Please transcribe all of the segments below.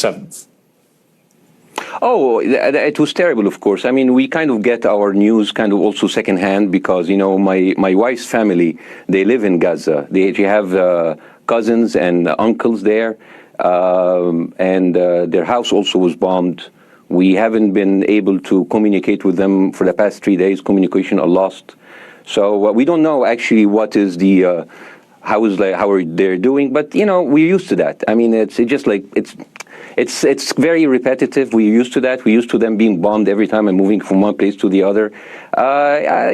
7th? Oh, it was terrible, of course. I mean, we kind of get our news kind of also secondhand because, you know, my wife's family, they live in Gaza. They have cousins and uncles there, and their house also was bombed. We haven't been able to communicate with them for the past 3 days. Communication are lost. So we don't know actually what is the, how are they doing, but, you know, we're used to that. I mean, it's just like, it's very repetitive. We're used to that. We're used to them being bombed every time and moving from one place to the other.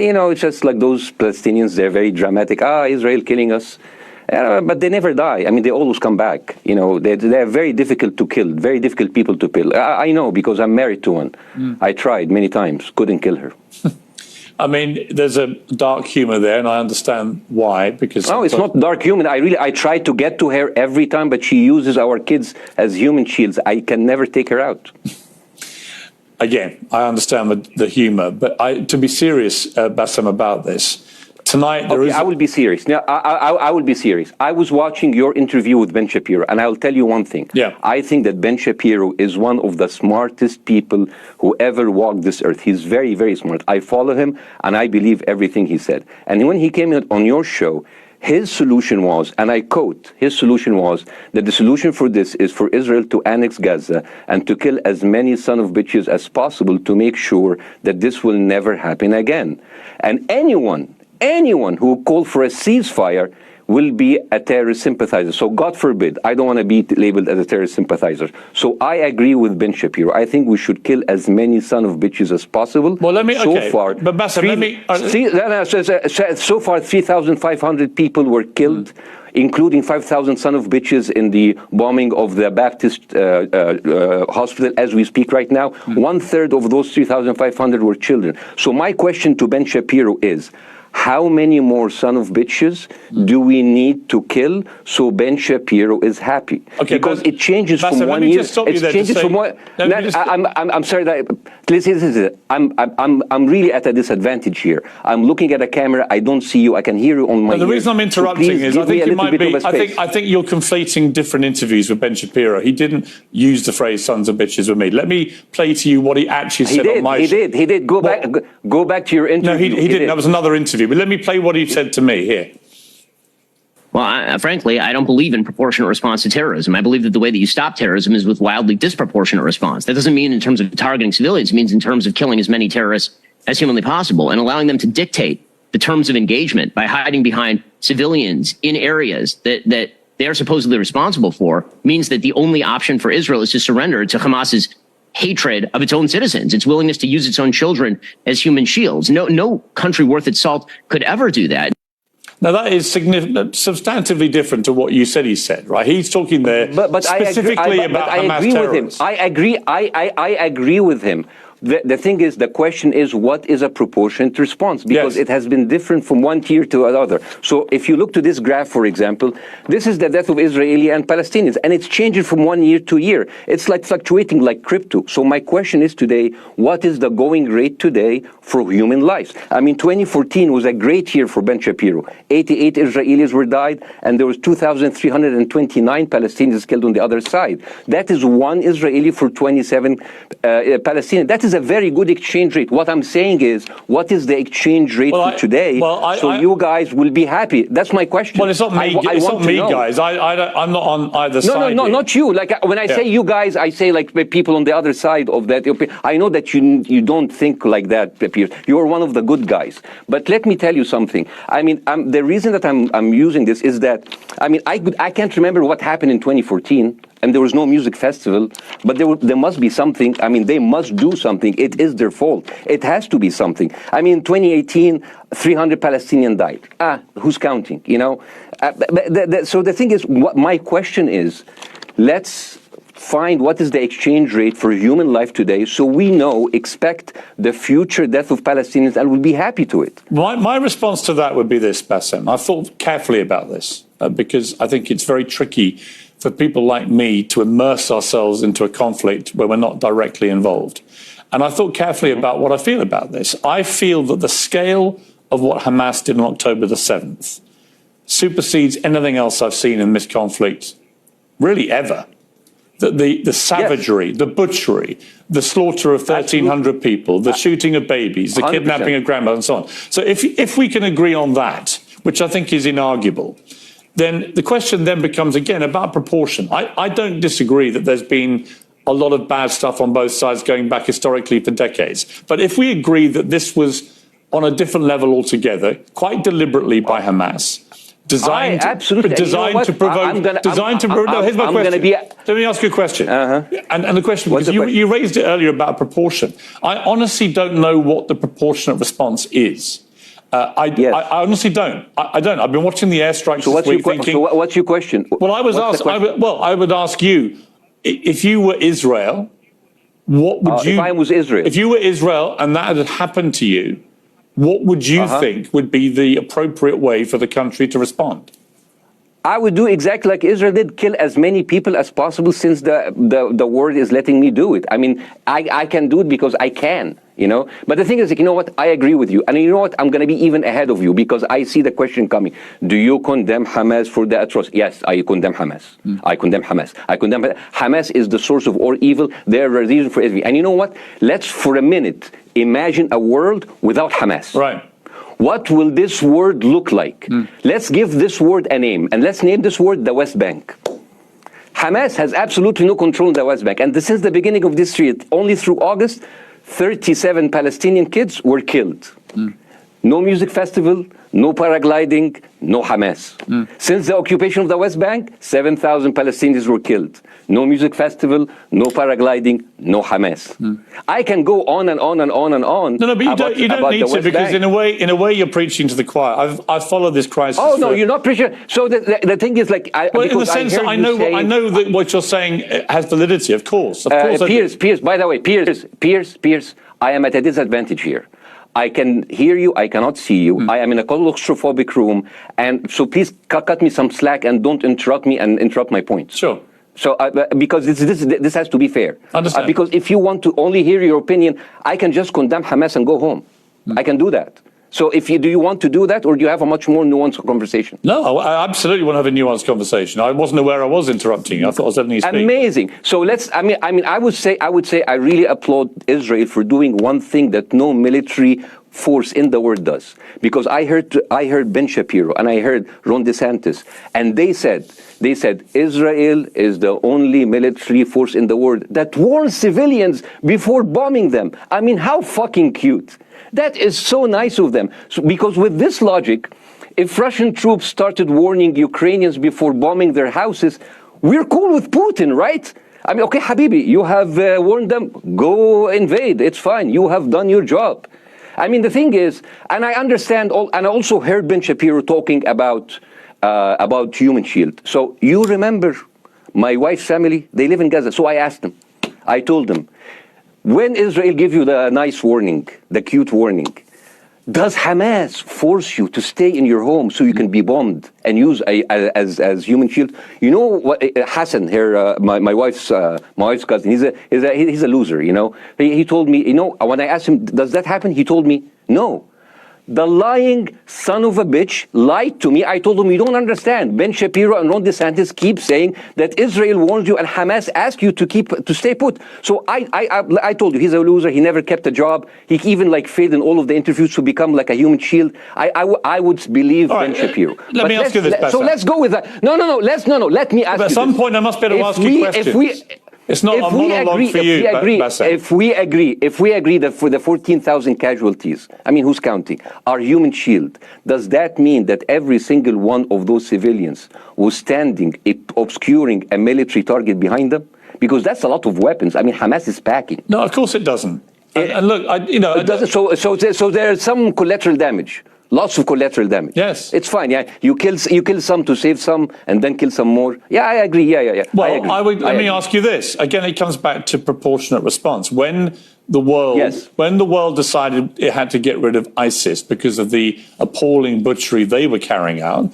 You know, it's just like those Palestinians, they're very dramatic. Israel killing us. But they never die. I mean, they always come back. You know, they're very difficult to kill, very difficult people to kill. I know because I'm married to one. I tried many times, couldn't kill her. I mean, there's a dark humor there, and I understand why. Because no, it's not dark humor. I try to get to her every time, but she uses our kids as human shields. I can never take her out. Again, I understand the humor, but to be serious, Bاسم, about this. Tonight, I will be serious. Now, I will be serious. I was watching your interview with Ben Shapiro, and I'll tell you one thing. Yeah. I think that Ben Shapiro is one of the smartest people who ever walked this earth. He's very, very smart. I follow him, and I believe everything he said. And when he came on your show, his solution was, and I quote, his solution was that the solution for this is for Israel to annex Gaza and to kill as many son of bitches as possible to make sure that this will never happen again. And anyone who called for a ceasefire will be a terrorist sympathizer. So God forbid, I don't want to be labeled as a terrorist sympathizer. So I agree with Ben Shapiro. I think we should kill as many son of bitches as possible. Well, let me, so okay, far, but Bاسm, so far 3,500 people were killed, including 5,000 son of bitches in the bombing of the Baptist hospital as we speak right now. 1/3 of those 3,500 were children. So my question to Ben Shapiro is, how many more son of bitches do we need to kill so Ben Shapiro is happy? Okay, because it changes Bاسm, from 1 year. It changes from one. I'm sorry that. I'm really at a disadvantage here. I'm looking at a camera. I don't see you. I can hear you on my. The reason I'm interrupting is I think you might be. I think you're conflating different interviews with Ben Shapiro. He didn't use the phrase "sons of bitches" with me. Let me play to you what he actually said on my. He did. Go back to your interview. No, he didn't. That was another interview. But let me play what he said to me here. Well, frankly, I don't believe in proportionate response to terrorism. I believe that the way that you stop terrorism is with wildly disproportionate response. That doesn't mean in terms of targeting civilians. It means in terms of killing as many terrorists as humanly possible and allowing them to dictate the terms of engagement by hiding behind civilians in areas that they are supposedly responsible for means that the only option for Israel is to surrender to Hamas's hatred of its own citizens, its willingness to use its own children as human shields. No country worth its salt could ever do that. Now, that is substantively different to what you said he said, right? He's talking there specifically about Hamas terrorists. I agree with him. The thing is, the question is, what is a proportionate response? Because it has been different from one tier to another. So if you look to this graph, for example, this is the death of Israeli and Palestinians, and it's changing from 1 year to year. It's like fluctuating like crypto. So my question is today, what is the going rate today for human lives? I mean, 2014 was a great year for Ben Shapiro. 88 Israelis were died, and there was 2,329 Palestinians killed on the other side. That is one Israeli for 27 Palestinians. That is a very good exchange rate. What I'm saying is, what is the exchange rate for today? So you guys will be happy. That's my question. Well, it's not me. It's not me, guys. I'm not on either side. No, not you. Like when I say you guys, I say like people on the other side of that. I know that you don't think like that, Piers. You're one of the good guys. But let me tell you something. I mean, the reason that I'm using this is that I can't remember what happened in 2014. And there was no music festival, but there must be something. I mean, they must do something. It is their fault. It has to be something. I mean, 2018, 300 Palestinians died. Who's counting? You know. So the thing is, what my question is, let's find what is the exchange rate for human life today, so we expect the future death of Palestinians, and we'll be happy to it. My response to that would be this, Bاسm. I thought carefully about this because I think it's very tricky for people like me to immerse ourselves into a conflict where we're not directly involved. And I thought carefully about what I feel about this. I feel that the scale of what Hamas did on October the 7th supersedes anything else I've seen in this conflict, really ever. the savagery, the butchery, the slaughter of 1,300 people, the shooting of babies, the 100%. kidnapping of grandmothers, and so on. So if we can agree on that, which I think is inarguable, then the question then becomes, again, about proportion. I don't disagree that there's been a lot of bad stuff on both sides going back historically for decades. But if we agree that this was on a different level altogether, quite deliberately by Hamas, designed to provoke. No, here's my question. Let me ask you a question. And the question, because you raised it earlier about proportion. I honestly don't know what the proportionate response is. I honestly don't. I don't. I've been watching the airstrikes this week thinking. So what's your question? Well, I would ask you, if you were Israel, what would you? If I was Israel. If you were Israel and that had happened to you, what would you think would be the appropriate way for the country to respond? I would do exactly like Israel did, kill as many people as possible, since the world is letting me do it. I mean, I can do it because I can, you know. But the thing is, like, you know what? I agree with you. And you know what? I'm going to be even ahead of you, because I see the question coming. Do you condemn Hamas for the atrocity? Yes, I condemn Hamas. I condemn Hamas. Hamas is the source of all evil. They're the reason for everything. And you know what? Let's, for a minute, imagine a world without Hamas. Right. What will this word look like? Let's give this word a name, and let's name this word the West Bank. Hamas has absolutely no control in the West Bank, and since the beginning of this year, only through August, 37 Palestinian kids were killed. No music festival, no paragliding, no Hamas. Since the occupation of the West Bank, 7,000 Palestinians were killed. No music festival, no paragliding, no Hamas. I can go on and on and on and on. No, but you don't need to, because in a way you're preaching to the choir. I've followed this crisis. Oh no, you're not preaching. So the thing is, like, in the sense that I know that what you're saying has validity. Of course. Piers. By the way, Piers. I am at a disadvantage here. I can hear you, I cannot see you. I am in a claustrophobic room, and so please cut me some slack and don't interrupt me and interrupt my points. Sure. So because this has to be fair. Understand. Because if you want to only hear your opinion, I can just condemn Hamas and go home. I can do that. So do you want to do that, or do you have a much more nuanced conversation? No, I absolutely want to have a nuanced conversation. I wasn't aware I was interrupting you. I thought I was letting you speak. Amazing. So I would say I really applaud Israel for doing one thing that no military force in the world does. Because I heard Ben Shapiro and I heard Ron DeSantis, and they said Israel is the only military force in the world that warns civilians before bombing them. I mean, how fucking cute. That is so nice of them. So, because with this logic, if Russian troops started warning Ukrainians before bombing their houses, we're cool with Putin, right? I mean, okay, Habibi, you have warned them, go invade, it's fine, you have done your job. I mean, the thing is, and I understand, and I also heard Ben Shapiro talking about human shield. So you remember my wife's family, they live in Gaza. So I asked them, I told them, when Israel give you the nice warning, the cute warning, does Hamas force you to stay in your home so you can be bombed and use as human shield? You know what? Hassan here, my wife's cousin. He's a loser. You know. He told me. You know, when I asked him, does that happen? He told me, no. The lying son of a bitch lied to me. I told him, you don't understand. Ben Shapiro and Ron DeSantis keep saying that Israel warned you and Hamas asked you to stay put. So I told you, he's a loser. He never kept a job. He even failed in all of the interviews to become like a human shield. I would believe Ben Shapiro. Let me ask you this, So let's go with that. No. Let me ask you. At some point, I must be able to ask you questions. It's not a monologue for you, Bاسem. If we agree that for the 14,000 casualties, I mean, who's counting, our human shield, does that mean that every single one of those civilians was standing, obscuring a military target behind them? Because that's a lot of weapons. I mean, Hamas is packing. No, of course it doesn't. And look, so there's some collateral damage. Lots of collateral damage. Yes. It's fine. Yeah. You kill some to save some and then kill some more. Yeah, I agree. Yeah. Well, let me ask you this. Again, it comes back to proportionate response. When the world decided it had to get rid of ISIS because of the appalling butchery they were carrying out,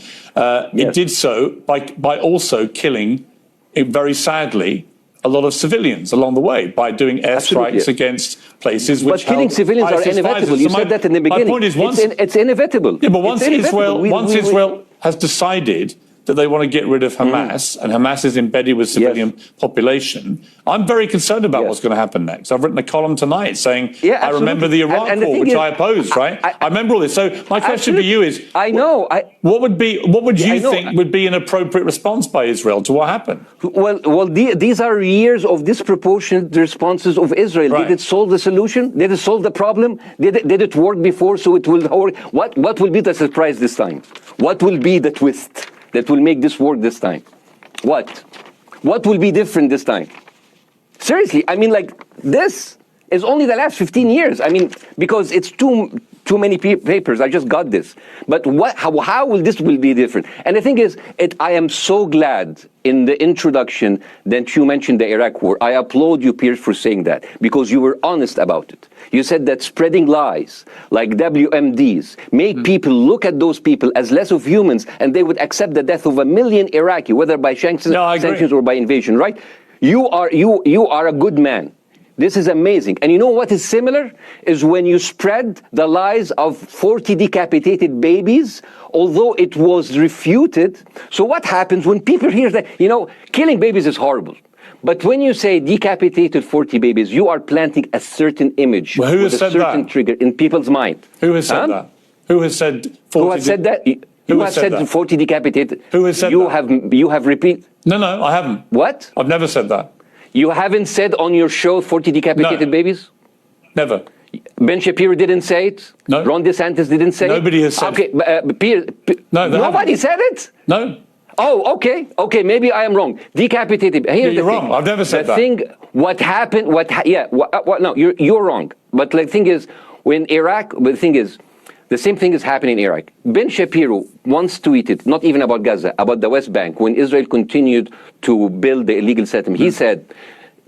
it did so by also killing, very sadly, a lot of civilians along the way by doing airstrikes against places which. But killing civilians are inevitable. You said that in the beginning. My point is, it's inevitable. Yeah, but once Israel has decided that they want to get rid of Hamas, and Hamas is embedded with civilian population, I'm very concerned about what's going to happen next. I've written a column tonight saying, I remember the Iraq war, which I opposed, right? I remember all this. So my question to you is, what would you think would be an appropriate response by Israel to what happened? Well, these are years of disproportionate responses of Israel. Right. Did it solve the solution? Did it solve the problem? Did it work before, so it will work? What will be the surprise this time? What will be the twist that will make this work this time? What will be different this time? Seriously, I mean, like, this is only the last 15 years. I mean, because it's too many papers. I just got this. But how will this be different? And the thing is, I am so glad in the introduction that you mentioned the Iraq war. I applaud you, Piers, for saying that, because you were honest about it. You said that spreading lies like WMDs make people look at those people as less of humans, and they would accept the death of 1 million Iraqi, whether by sanctions or by invasion, right? You are a good man. This is amazing. And you know what is similar? Is when you spread the lies of 40 decapitated babies, although it was refuted. So what happens when people hear that, killing babies is horrible. But when you say decapitated 40 babies, you are planting a certain image, who has said certain that? trigger in people's mind. Who has said that? Who has said 40? Who has said that? You have said 40 decapitated. Who has said that? You have repeated. No, I haven't. What? I've never said that. You haven't said on your show 40 decapitated babies? Never. Ben Shapiro didn't say it? No. Ron DeSantis didn't say Nobody it? has said it. Okay, nobody said it? No. Oh, okay, maybe I am wrong. Decapitated. Here's you're wrong. I've never said that. What happened? No, you're wrong. But the thing is, the same thing is happening in Iraq. Ben Shapiro once tweeted, not even about Gaza, about the West Bank, when Israel continued to build the illegal settlement. He said,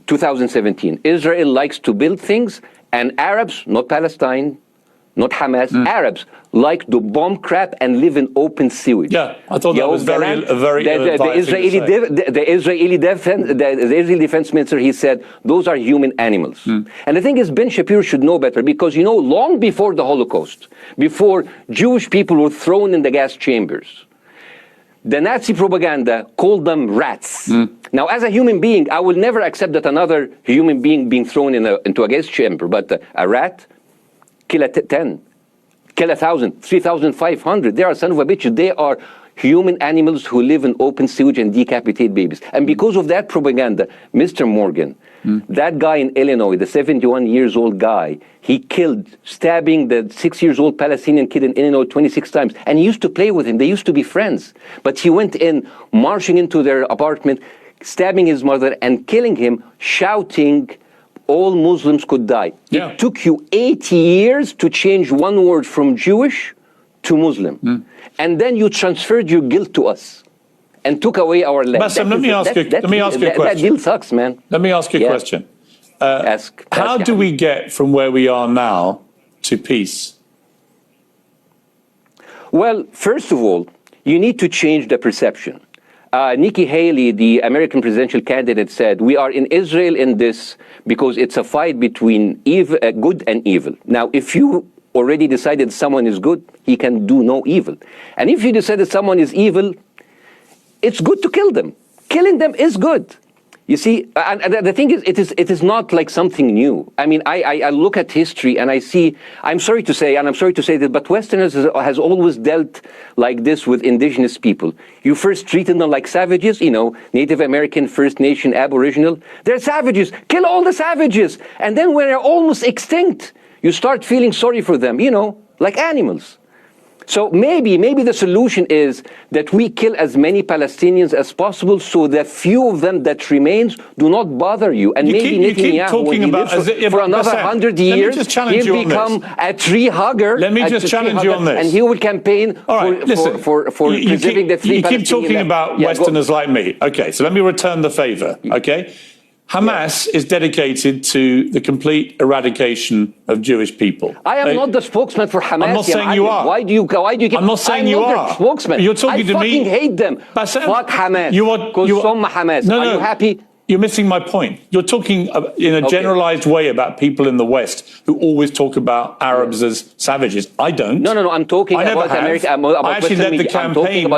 2017, Israel likes to build things, and Arabs, not Palestine, not Hamas, Arabs like to bomb crap and live in open sewage. Yeah, I thought that was the Israeli defense minister, he said, those are human animals. And the thing is, Ben Shapiro should know better, because, long before the Holocaust, before Jewish people were thrown in the gas chambers, the Nazi propaganda called them rats. Now, as a human being, I will never accept that another human being being thrown into a gas chamber, but a rat, kill 10, kill 1,000, 3,500. They are son of a bitch. They are human animals who live in open sewage and decapitate babies. And because of that propaganda, Mr. Morgan, that guy in Illinois, the 71 years old guy, he killed, stabbing the 6-year-old Palestinian kid in Illinois 26 times. And he used to play with him. They used to be friends. But he went in, marching into their apartment, stabbing his mother and killing him, shouting, all Muslims could die. Yeah. It took you 80 years to change one word from Jewish to Muslim. And then you transferred your guilt to us and took away our land. Bاسem, let me ask you a question. That deal sucks, man. Let me ask you a question. How do we get from where we are now to peace? Well, first of all, you need to change the perception. Nikki Haley, the American presidential candidate, said, we are in Israel in this because it's a fight between good and evil. Now, if you already decided someone is good, he can do no evil. And if you decided someone is evil, it's good to kill them. Killing them is good. You see, and the thing is, it is not like something new. I mean, I look at history and I see, I'm sorry to say this, but Westerners has always dealt like this with indigenous people. You first treated them like savages, Native American, First Nation, Aboriginal. They're savages. Kill all the savages. And then when they're almost extinct, you start feeling sorry for them, like animals. So maybe the solution is that we kill as many Palestinians as possible, so the few of them that remains do not bother you. And maybe Netanyahu, when he lives for another 100 years, he'll become a tree hugger. Let me just challenge you on this. And he will campaign for preserving the three Palestinians. You keep talking about Westerners like me. Okay, so let me return the favor, okay? Hamas is dedicated to the complete eradication of Jewish people. I am not the spokesman for Hamas. I'm not saying you are. Why do you keep... I'm not saying you are. Spokesman. You're talking to me. I fucking hate them. Bاسem, Fuck Hamas. Hamas. No. Are you happy? You're missing my point. You're talking in a generalized way about people in the West who always talk about Arabs as savages. I don't. No. I'm talking about America. About I actually led the campaign.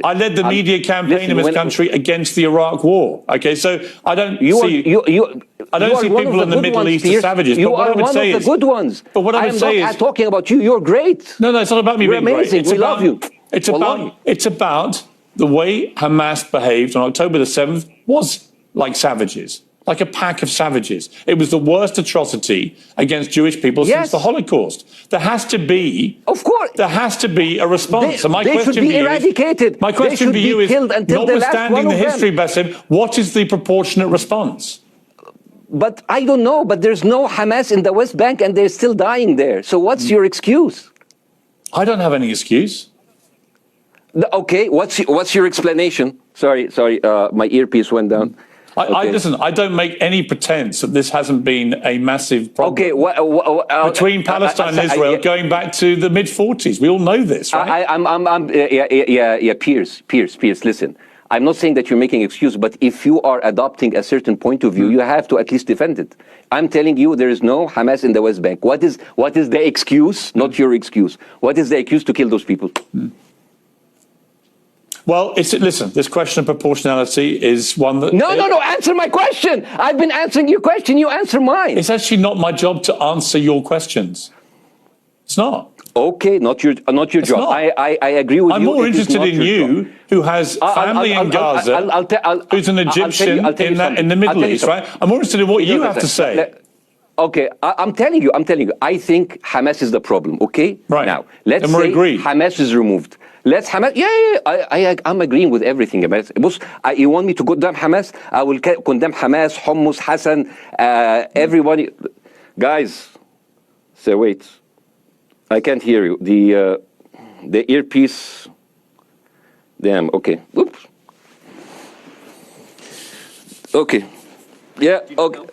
I led the media campaign in this country against the Iraq War. Okay, so I don't see people in the Middle East as savages. You are one of the good ones. But what I would say is, I'm not talking about you. You're great. No, it's not about me being great. You're amazing. We love you. It's about the way Hamas behaved on October the 7th was like savages, like a pack of savages. It was the worst atrocity against Jewish people since the Holocaust. There has to be, of course, there has to be a response. They should be eradicated. My question for you is, notwithstanding the history, Bاسم, what is the proportionate response? But I don't know. But there's no Hamas in the West Bank, and they're still dying there. So what's your excuse? I don't have any excuse. Okay, what's your explanation? Sorry, my earpiece went down. Listen, I don't make any pretense that this hasn't been a massive problem between Palestine and Israel going back to the mid-40s. We all know this, right? Piers, listen. I'm not saying that you're making excuse, but if you are adopting a certain point of view, you have to at least defend it. I'm telling you, there is no Hamas in the West Bank. What is the excuse? Not your excuse. What is the excuse to kill those people? Well, listen, this question of proportionality is one that... No, answer my question. I've been answering your question. You answer mine. It's actually not my job to answer your questions. It's not. Okay, not your job. Not. I agree with you. I'm more interested in you, who has family in Gaza, who's an Egyptian in the Middle East, right? I'm more interested in what you have to say. Okay, I'm telling you. I think Hamas is the problem, okay? Right. Now, let's say Hamas is removed. Let's Hamas. I'm agreeing with everything. You want me to condemn Hamas? I will condemn Hamas, Hummus, Hassan, everybody. Guys, so wait. I can't hear you. The earpiece. Damn. Okay. Oops. Okay. Yeah. Okay.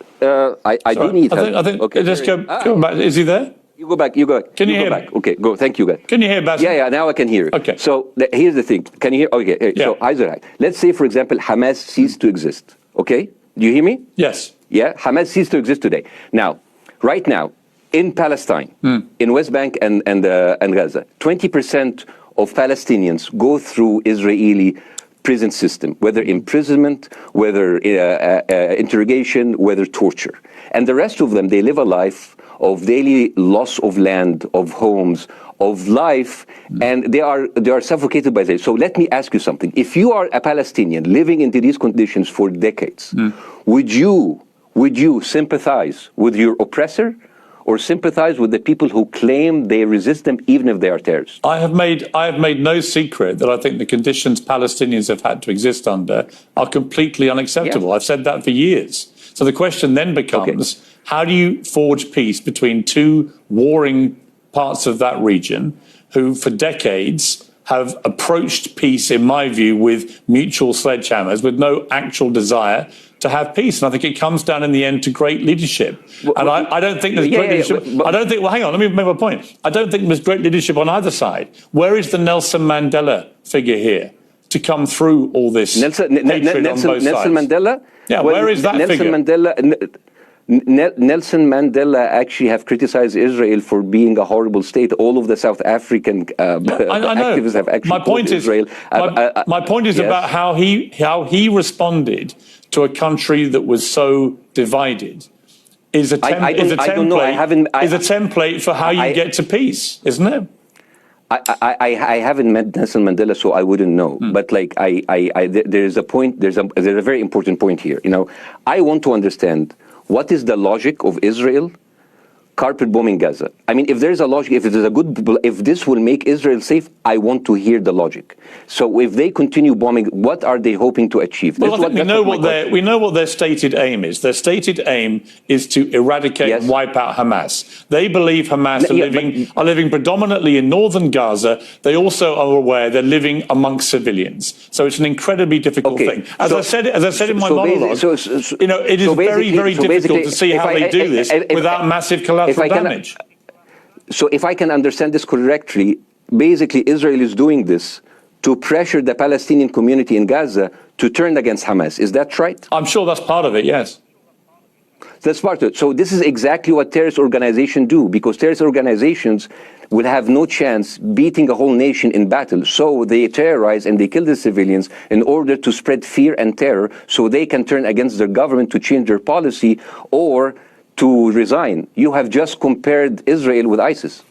I do need help. I think. Okay. Just go back. Is he there? You go back. Can you hear back? me? Okay, go. Thank you, guys. Can you hear Bاسم? Yeah. Now I can hear you. Okay. So here's the thing. Can you hear? Okay. Yeah. So let's say, for example, Hamas ceased to exist. Okay. Do you hear me? Yes. Yeah. Hamas ceased to exist today. Now, right now, in Palestine, in West Bank and Gaza, 20% of Palestinians go through Israeli prison system, whether imprisonment, whether interrogation, whether torture. And the rest of them, they live a life of daily loss of land, of homes, of life, and they are suffocated by this. So let me ask you something. If you are a Palestinian living into these conditions for decades, would you sympathize with your oppressor, or sympathize with the people who claim they resist them even if they are terrorists? I have made no secret that I think the conditions Palestinians have had to exist under are completely unacceptable. Yeah. I've said that for years. So the question then becomes, how do you forge peace between two warring parts of that region who for decades have approached peace, in my view, with mutual sledgehammers, with no actual desire to have peace? And I think it comes down in the end to great leadership. And I don't think there's great leadership. I don't think, well, hang on, let me make my point. I don't think there's great leadership on either side. Where is the Nelson Mandela figure here to come through all this hatred on both sides? Nelson Mandela? Yeah, where is that figure? Nelson Mandela actually have criticized Israel for being a horrible state. All of the South African activists have actually called Israel. My point is about how he responded to a country that was so divided is a template for how you get to peace, isn't it? I haven't met Nelson Mandela, so I wouldn't know. But there's a point. There's a very important point here. I want to understand what is the logic of Israel carpet bombing Gaza. I mean, if there's a logic, if this will make Israel safe, I want to hear the logic. So if they continue bombing, what are they hoping to achieve? Well, I think we know what their stated aim is. Their stated aim is to eradicate and wipe out Hamas. They believe Hamas are living predominantly in northern Gaza. They also are aware they're living amongst civilians. So it's an incredibly difficult thing. As I said in my monologue, it is very, very difficult to see how they do this without massive collateral damage. So if I can understand this correctly, basically Israel is doing this to pressure the Palestinian community in Gaza to turn against Hamas. Is that right? I'm sure that's part of it, yes. That's part of it. So this is exactly what terrorist organizations do, because terrorist organizations will have no chance beating a whole nation in battle. So they terrorize and they kill the civilians in order to spread fear and terror so they can turn against their government to change their policy or to resign. You have just compared Israel with ISIS.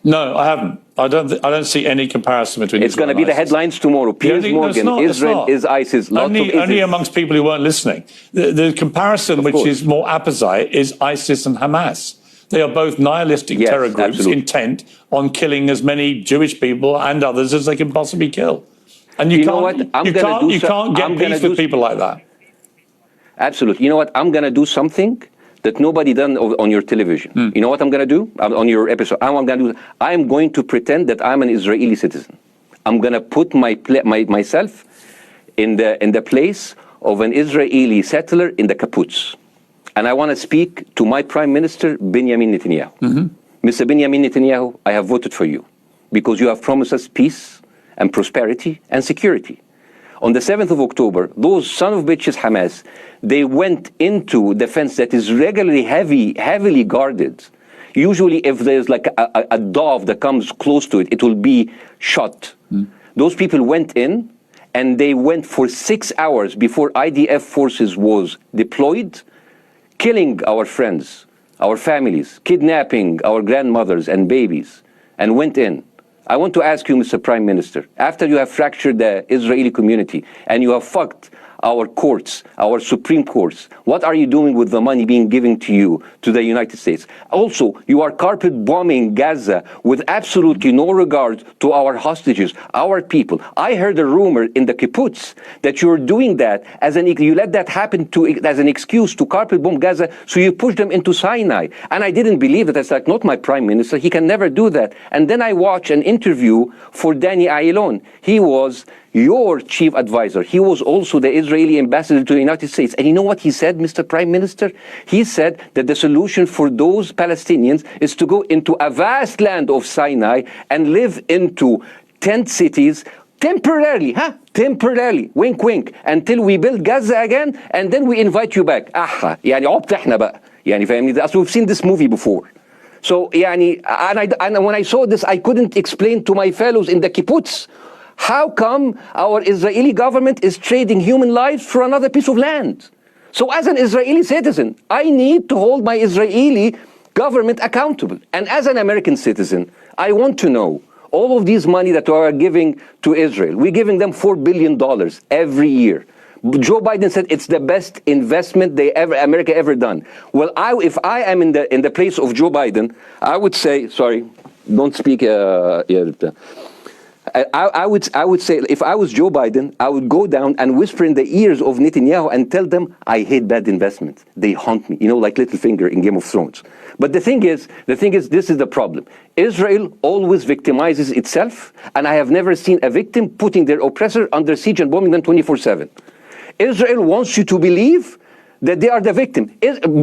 No, I haven't. I don't see any comparison between It's Israel going to be the ISIS. headlines tomorrow. Piers Morgan, Israel is ISIS. Only amongst people who weren't listening. The comparison, which is more apposite, is ISIS and Hamas. They are both nihilistic terror groups intent on killing as many Jewish people and others as they can possibly kill. And you can't get peace with people like that. Absolutely. You know what? I'm going to do something that nobody done on your television. You know what I'm going to do on your episode? I'm going to pretend that I'm an Israeli citizen. I'm going to put myself in the place of an Israeli settler in the kibbutz. And I want to speak to my Prime Minister, Benjamin Netanyahu. Mr. Benjamin Netanyahu, I have voted for you because you have promised us peace and prosperity and security. On the 7th of October, those son of bitches Hamas, they went into the fence that is regularly heavily guarded. Usually if there's like a dove that comes close to it, it will be shot. Those people went in and they went for 6 hours before IDF forces was deployed, killing our friends, our families, kidnapping our grandmothers and babies, and went in. I want to ask you, Mr. Prime Minister, after you have fractured the Israeli community and you have fucked our courts, our Supreme Courts, what are you doing with the money being given to you, to the United States? Also, you are carpet bombing Gaza with absolutely no regard to our hostages, our people. I heard a rumor in the kibbutz that you're doing that you let that happen as an excuse to carpet bomb Gaza, so you push them into Sinai. And I didn't believe it. It's like, not my Prime Minister, he can never do that. And then I watched an interview for Danny Ayalon. He was your chief advisor. He was also the Israeli ambassador to the United States. And you know what he said, Mr. Prime Minister? He said that the solution for those Palestinians is to go into a vast land of Sinai and live into tent cities temporarily, temporarily, wink wink, until we build Gaza again, and then we invite you back. يعني عبط احنا بقى. يعني فاهمني؟ We've seen this movie before. So يعني, and when I saw this, I couldn't explain to my fellows in the kibbutz, how come our Israeli government is trading human lives for another piece of land? So as an Israeli citizen, I need to hold my Israeli government accountable. And as an American citizen, I want to know, all of these money that we are giving to Israel, we're giving them $4 billion every year. Joe Biden said it's the best investment America ever done. Well, if I am in the place of Joe Biden, I would say, sorry, don't speak. I would say, if I was Joe Biden, I would go down and whisper in the ears of Netanyahu and tell them, I hate bad investment. They haunt me, like Littlefinger in Game of Thrones. But the thing is, this is the problem. Israel always victimizes itself, and I have never seen a victim putting their oppressor under siege and bombing them 24/7. Israel wants you to believe that they are the victim.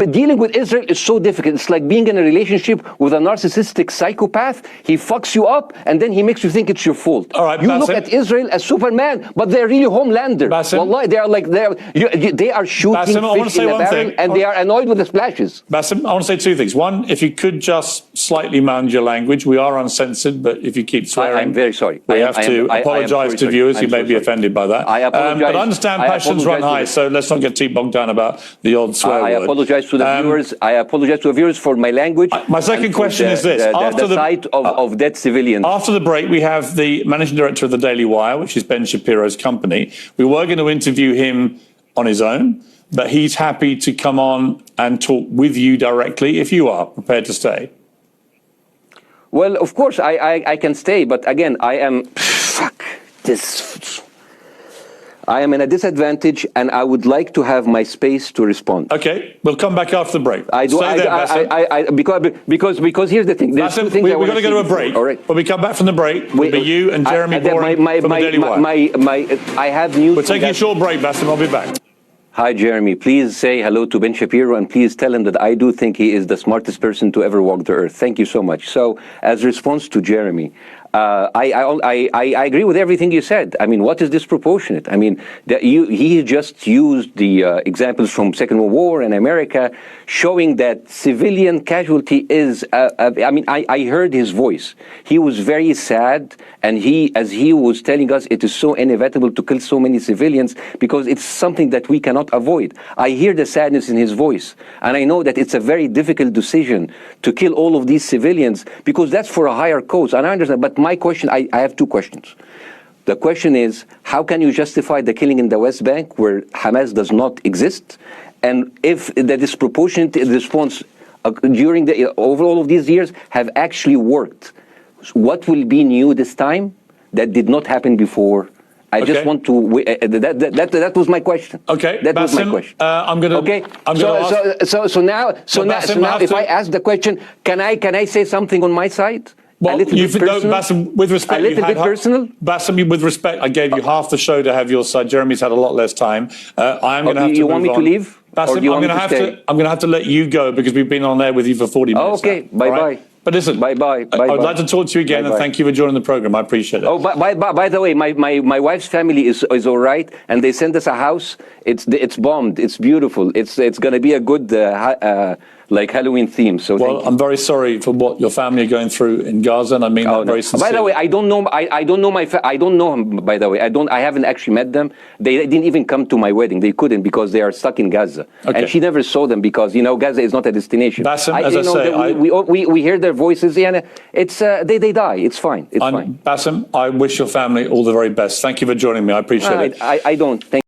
But dealing with Israel is so difficult. It's like being in a relationship with a narcissistic psychopath. He fucks you up, and then he makes you think it's your fault. All right, you Bاسم. look at Israel as Superman, but they're really Homelander. Bاسm. Wallahi, they are shooting Bاسm, fish in a barrel, and they are annoyed with the splashes. Bاسm, I want to say two things. One, if you could just slightly manage your language. We are uncensored, but if you keep swearing, I'm very sorry. We have to apologise to viewers who may be offended by that. I apologize. But I understand passions run high, so let's not get too bogged down about the odd swear word. I apologize to the viewers. I apologize to the viewers for my language. My second question is this: after the sight of dead civilians. After the break, we have the managing director of the Daily Wire, which is Ben Shapiro's company. We were going to interview him on his own, but he's happy to come on and talk with you directly if you are prepared to stay. Well, of course, I can stay, but again, I am I am in a disadvantage, and I would like to have my space to respond. Okay, we'll come back after the break. Because here's the thing. There's Bاسm, two things we're going to go to a break. All right. When we come back from the break, it'll be you and Jeremy Boring from the Daily Wire. I have news. We're taking a short break, Bاسm. I'll be back. Hi, Jeremy. Please say hello to Ben Shapiro, and please tell him that I do think he is the smartest person to ever walk the earth. Thank you so much. So, as response to Jeremy, I agree with everything you said. I mean, what is disproportionate? I mean, he just used the examples from Second World War and America, showing that civilian casualty is. I mean, I heard his voice. He was very sad, and as he was telling us, it is so inevitable to kill so many civilians because it's something that we cannot avoid. I hear the sadness in his voice, and I know that it's a very difficult decision to kill all of these civilians because that's for a higher cause, and I understand. But my question, I have two questions. The question is, how can you justify the killing in the West Bank where Hamas does not exist? And if the disproportionate response during over all of these years have actually worked, what will be new this time that did not happen before? I just want to. That was my question. Okay, that Bاسم, was my question. I'm going to. Okay. So now, if I ask the question, can I say something on my side? Well, Bاسm, with respect, a little bit personal. Bاسm, with respect, I gave you half the show to have your side. Jeremy's had a lot less time. I'm going to have to. You want me to leave? Bاسm, I'm going to have to let you go because we've been on there with you for 40 minutes. Okay, bye bye. But listen, bye bye. I'd like to talk to you again, and thank you for joining the program. I appreciate it. Oh, by the way, my wife's family is all right, and they sent us a house. It's bombed. It's beautiful. It's going to be a good like Halloween theme. So I'm very sorry for what your family are going through in Gaza, and I mean that very sincerely. By the way, I don't know. I don't know I don't know him. By the way, I haven't actually met them. They didn't even come to my wedding. They couldn't because they are stuck in Gaza, and she never saw them because Gaza is not a destination. Bاسm, as I say, we hear their voices, and it's they die. It's fine. It's fine. Bاسm, I wish your family all the very best. Thank you for joining me. I appreciate it. I don't. Thank